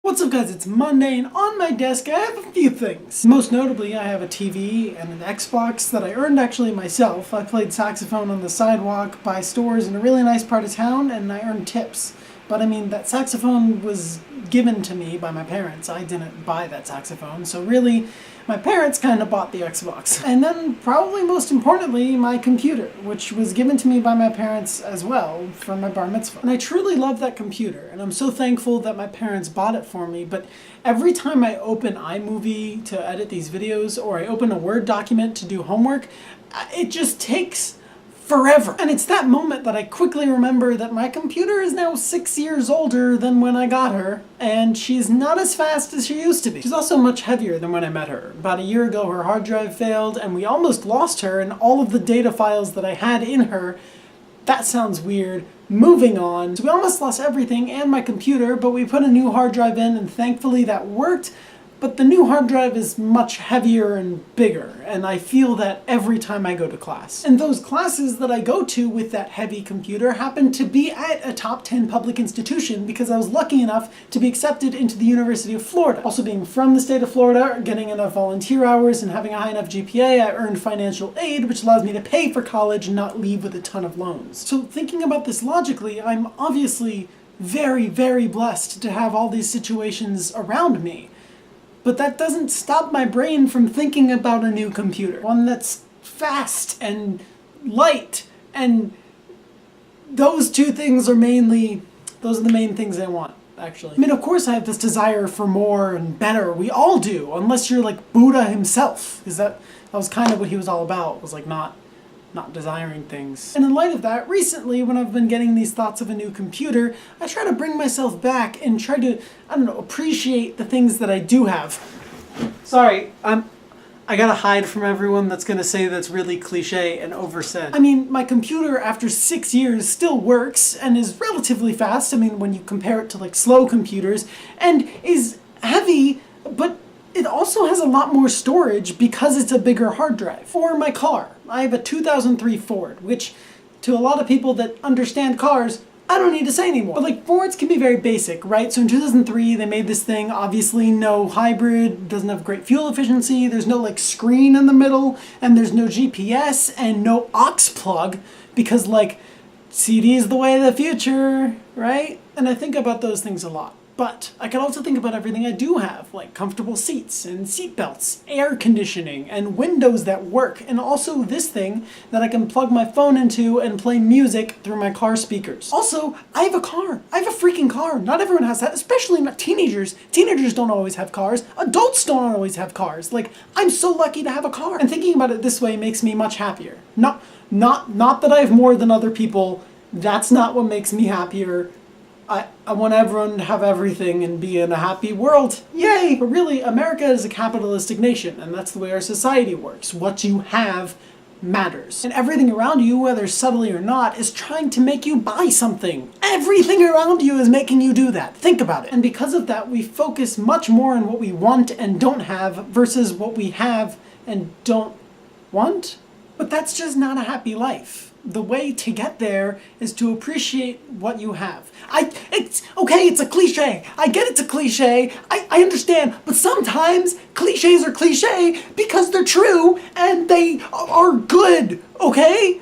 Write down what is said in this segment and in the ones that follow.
What's up guys, it's Monday and on my desk I have a few things. Most notably I have a TV and an Xbox that I earned actually myself. I played saxophone on the sidewalk by stores in a really nice part of town and I earned tips. But I mean, that saxophone was given to me by my parents. I didn't buy that saxophone, so really my parents kind of bought the Xbox. And then probably most importantly, my computer, which was given to me by my parents as well for my bar mitzvah. And I truly love that computer and I'm so thankful that my parents bought it for me, but every time I open iMovie to edit these videos or I open a Word document to do homework, it just takes forever. And it's that moment that I quickly remember that my computer is now 6 years older than when I got her, and she's not as fast as she used to be. She's also much heavier than when I met her. About a year ago her hard drive failed and we almost lost her and all of the data files that I had in her. That sounds weird. Moving on. So we almost lost everything and my computer, but we put a new hard drive in and thankfully that worked. But the new hard drive is much heavier and bigger, and I feel that every time I go to class. And those classes that I go to with that heavy computer happen to be at a top 10 public institution because I was lucky enough to be accepted into the University of Florida. Also being from the state of Florida, getting enough volunteer hours, and having a high enough GPA, I earned financial aid, which allows me to pay for college and not leave with a ton of loans. So thinking about this logically, I'm obviously very, very blessed to have all these situations around me. But that doesn't stop my brain from thinking about a new computer. One that's fast and light, and those two things are those are the main things I want, actually. I mean, of course I have this desire for more and better. We all do, unless you're like Buddha himself. Because that was kind of what he was all about, was like not desiring things. And in light of that, recently when I've been getting these thoughts of a new computer, I try to bring myself back and try to, I don't know, appreciate the things that I do have. Sorry, I gotta hide from everyone that's gonna say that's really cliche and oversaid. I mean, my computer after 6 years still works and is relatively fast. I mean, when you compare it to like slow computers, and is heavy, but it also has a lot more storage because it's a bigger hard drive. Or my car. I have a 2003 Ford, which to a lot of people that understand cars, I don't need to say anymore. But like Fords can be very basic, right? So in 2003 they made this thing, obviously no hybrid, doesn't have great fuel efficiency, there's no like screen in the middle, and there's no GPS and no aux plug because like CD is the way of the future, right? And I think about those things a lot. But I can also think about everything I do have, like comfortable seats and seat belts, air conditioning, and windows that work, and also this thing that I can plug my phone into and play music through my car speakers. Also, I have a car. I have a freaking car. Not everyone has that, especially not teenagers. Teenagers don't always have cars. Adults don't always have cars. Like, I'm so lucky to have a car. And thinking about it this way makes me much happier. Not that I have more than other people. That's not what makes me happier. I want everyone to have everything and be in a happy world. Yay! But really, America is a capitalistic nation, and that's the way our society works. What you have matters. And everything around you, whether subtly or not, is trying to make you buy something. Everything around you is making you do that. Think about it. And because of that, we focus much more on what we want and don't have versus what we have and don't want. But that's just not a happy life. The way to get there is to appreciate what you have. It's okay, it's a cliche. I get it's a cliche. I understand. But sometimes cliches are cliche because they're true and they are good, okay?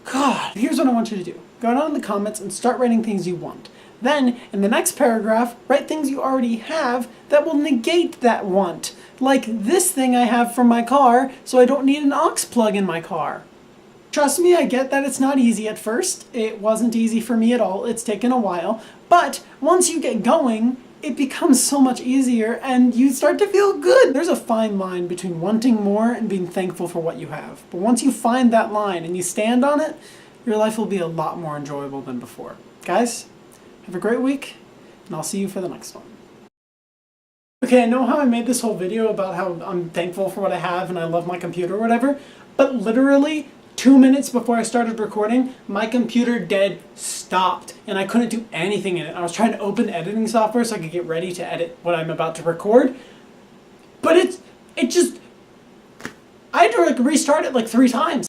God. Here's what I want you to do. Go down in the comments and start writing things you want. Then, in the next paragraph, write things you already have that will negate that want. Like this thing I have from my car, so I don't need an aux plug in my car. Trust me, I get that it's not easy at first. It wasn't easy for me at all. It's taken a while. But once you get going, it becomes so much easier and you start to feel good. There's a fine line between wanting more and being thankful for what you have. But once you find that line and you stand on it, your life will be a lot more enjoyable than before. Guys, have a great week, and I'll see you for the next one. Okay, I know how I made this whole video about how I'm thankful for what I have and I love my computer or whatever, but literally 2 minutes before I started recording, my computer dead stopped and I couldn't do anything in it. I was trying to open editing software so I could get ready to edit what I'm about to record, but I had to like restart it like 3 times.